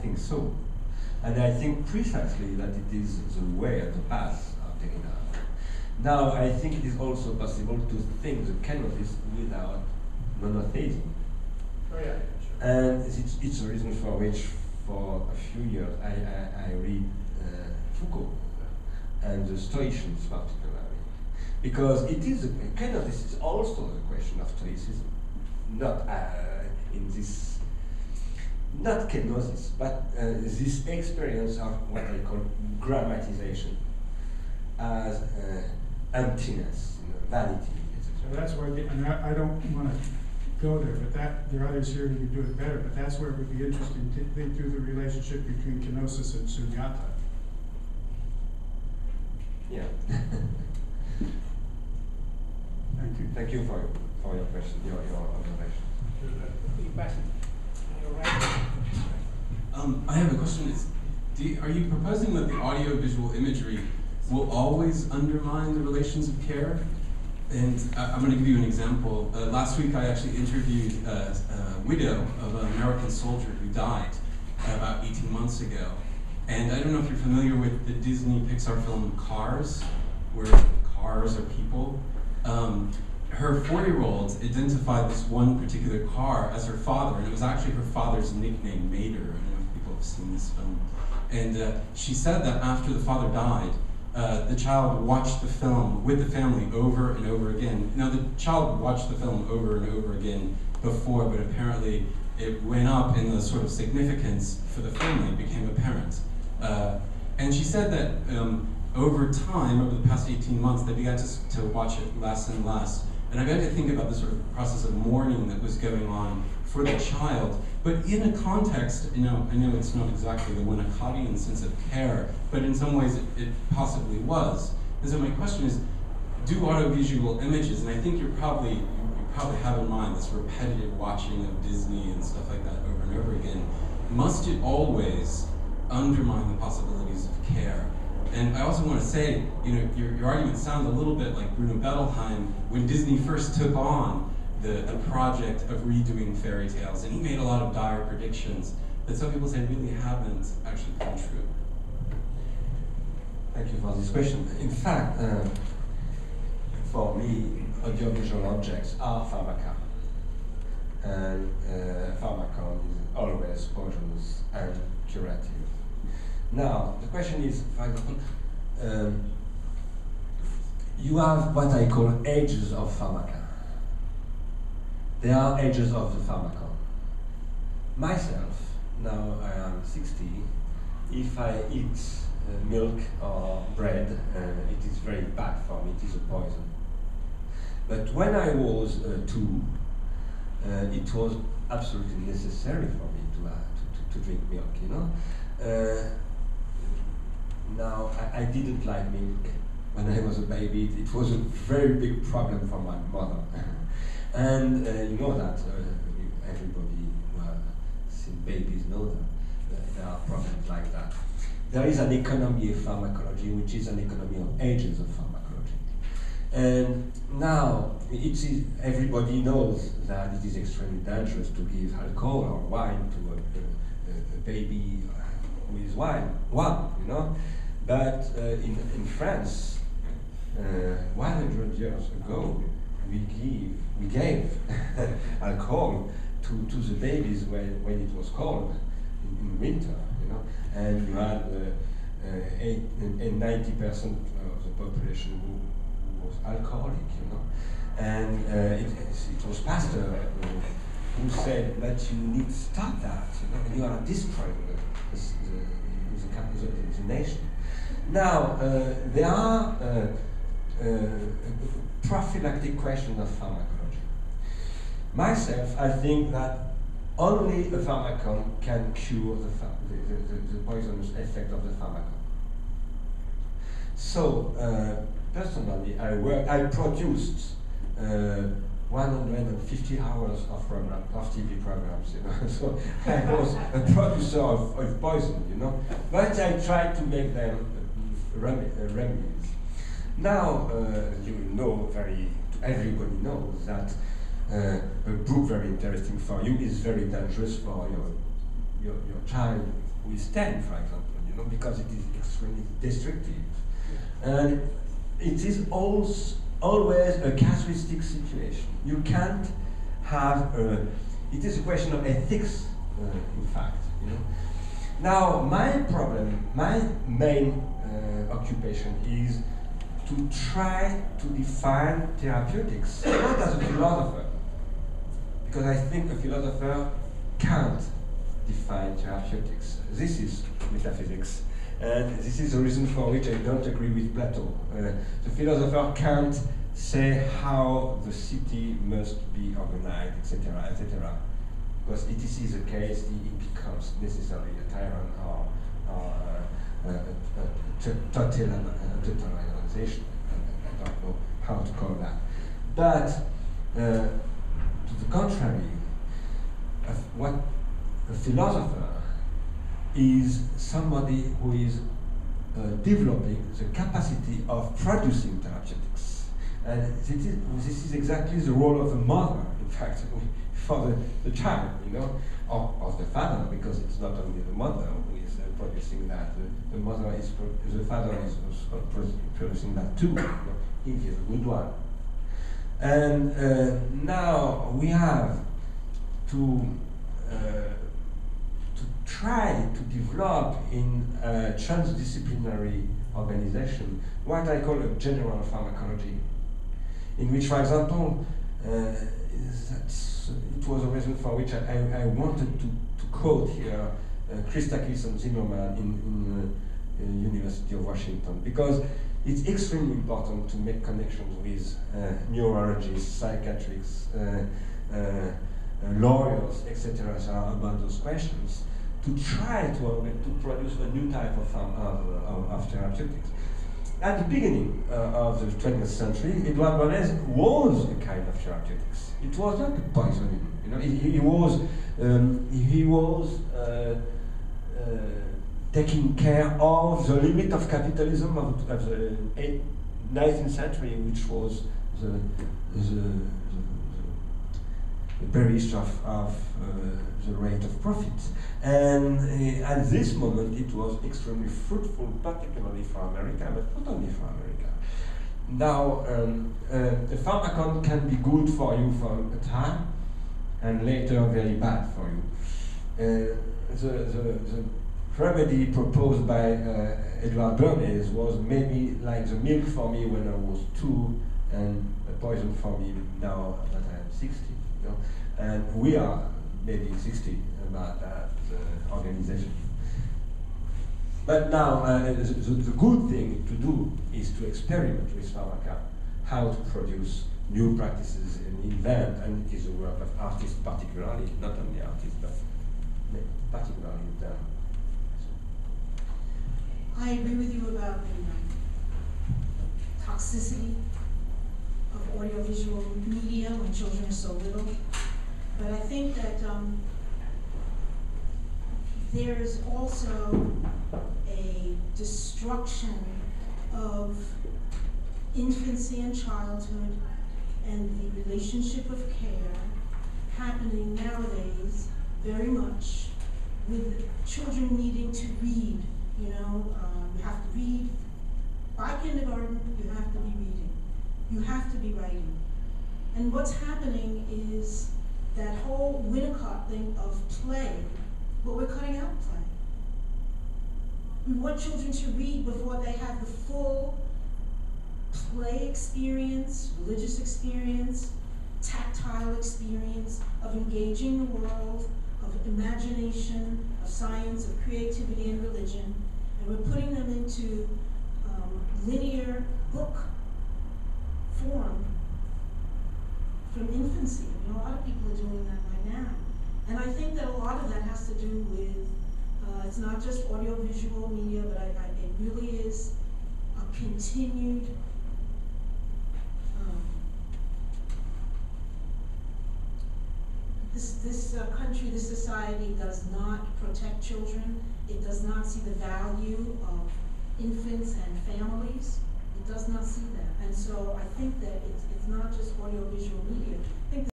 think so. And I think precisely that it is the way and the path of taking out. Now, I think it is also possible to think the kenosis without monotheism. Oh, yeah, sure. And it's a reason for which, for a few years, I read Foucault and the Stoicians particularly. Because it is kenosis is also a question of Stoicism, not in this, not kenosis, but this experience of what I call grammatization as emptiness, vanity, etc. So that's why, and I don't want to go there, but there are others here who can do it better, but that's where it would be interesting to think through the relationship between kenosis and sunyata. Yeah. Thank you. Thank you for your question, your observation. I have a question. Are you proposing that the audio-visual imagery will always undermine the relations of care? And I'm going to give you an example. Last week I actually interviewed a widow of an American soldier who died about 18 months ago. And I don't know if you're familiar with the Disney Pixar film Cars, where cars are people. Her 4-year-old identified this one particular car as her father, and it was actually her father's nickname, Mater. I don't know if people have seen this film. And she said that after the father died, the child watched the film with the family over and over again. Now, the child watched the film over and over again before, but apparently it went up in the sort of significance for the family, it became apparent. And she said that over time, over the past 18 months, they began to watch it less and less. And I began to think about the sort of process of mourning that was going on for the child, but in a context, I know it's not exactly the Winnicottian sense of care, but in some ways it possibly was. And so my question is, do audiovisual images, and I think you probably have in mind this repetitive watching of Disney and stuff like that over and over again, must it always undermine the possibilities of care? And I also want to say, your argument sounds a little bit like Bruno Bettelheim when Disney first took on the project of redoing fairy tales, and he made a lot of dire predictions that some people say really haven't actually come true. Thank you for this question. In fact, for me, audiovisual objects are pharmaca. And pharmacon is always poisonous and curative. Now, the question is, for example, you have what I call ages of pharmaca. There are ages of the pharmacon. Myself, now I am 60, if I eat milk or bread, it is very bad for me, it is a poison. But when I was 2, it was absolutely necessary for me to drink milk, Now, I didn't like milk when I was a baby. It was a very big problem for my mother. And you know that, everybody who has seen babies know that there are problems like that. There is an economy of pharmacology, which is an economy of ages of pharmacology. And now, everybody knows that it is extremely dangerous to give alcohol or wine to a baby with wine, But in France, 100 years ago, we gave alcohol to the babies when it was cold in winter, and you had 90% of the population who was alcoholic, and it was Pasteur who said that you need to stop that, you are destroying the nation. Now, there are prophylactic questions of pharmacology. Myself, I think that only a pharmacon can cure the poisonous effect of the pharmacon. So, personally, I produced 150 hours of TV programs, So I was a producer of poison, But I tried to make them remedies. Now, everybody knows that a book very interesting for you is very dangerous for your child withstand, for example, you know, because it is extremely destructive. And it is always a casuistic situation. You can't have it is a question of ethics, in fact, you know. Now, my main occupation is to try to define therapeutics, not as a philosopher, because I think a philosopher can't define therapeutics. This is metaphysics, and this is the reason for which I don't agree with Plato. The philosopher can't say how the city must be organized, etc., etc. Because if this is the case, it becomes necessarily a tyrant or a totalitarianization. I don't know how to call that. But to the contrary, what a philosopher is somebody who is developing the capacity of producing therapeutics. And this is exactly the role of the mother, in fact, for the child, you know, or of the father, because it's not only the mother who is producing that. The father is producing that too. You know, he is a good one. And now we have to try to develop in a transdisciplinary organization what I call a general pharmacology, in which, for example, it was a reason for which I wanted to quote here Christakis and Zimmerman in the University of Washington, because it's extremely important to make connections with neurologists, psychiatrists, lawyers, etc. about those questions, to try to produce a new type of therapeutics. At the beginning of the 20th century, Edouard Bernays was a kind of therapeutics. It was not a poisoning. You know, he was taking care of the limit of capitalism of the 19th century, which was the perish of the rate of profit. And at this moment, it was extremely fruitful, particularly for America, but not only for America. Now, a pharmacon can be good for you for a time, and later very bad for you. The remedy proposed by Edouard Bernays was maybe like the milk for me when I was 2, and a poison for me now that I am 60. You know? And we are maybe 60 about that organization. But now, the good thing to do is to experiment with pharmaca, how to produce new practices and invent, and it is the work of artists particularly, not only artists, but particularly them. I agree with you about the toxicity of audiovisual media when children are so little. But I think that there's also a destruction of infancy and childhood and the relationship of care happening nowadays very much with children needing to read. You know, you have to read. By kindergarten, you have to be reading. You have to be writing. And what's happening is that whole Winnicott thing of play, but we're cutting out play. We want children to read before they have the full play experience, religious experience, tactile experience of engaging the world, of imagination, of science, of creativity and religion. And we're putting them into linear book form from infancy. I mean, a lot of people are doing that right now. And I think that a lot of that has to do with, it's not just audiovisual media, but it really is a continued this country, this society does not protect children. It does not see the value of infants and families. It does not see that. And so I think that it's not just audiovisual media. I think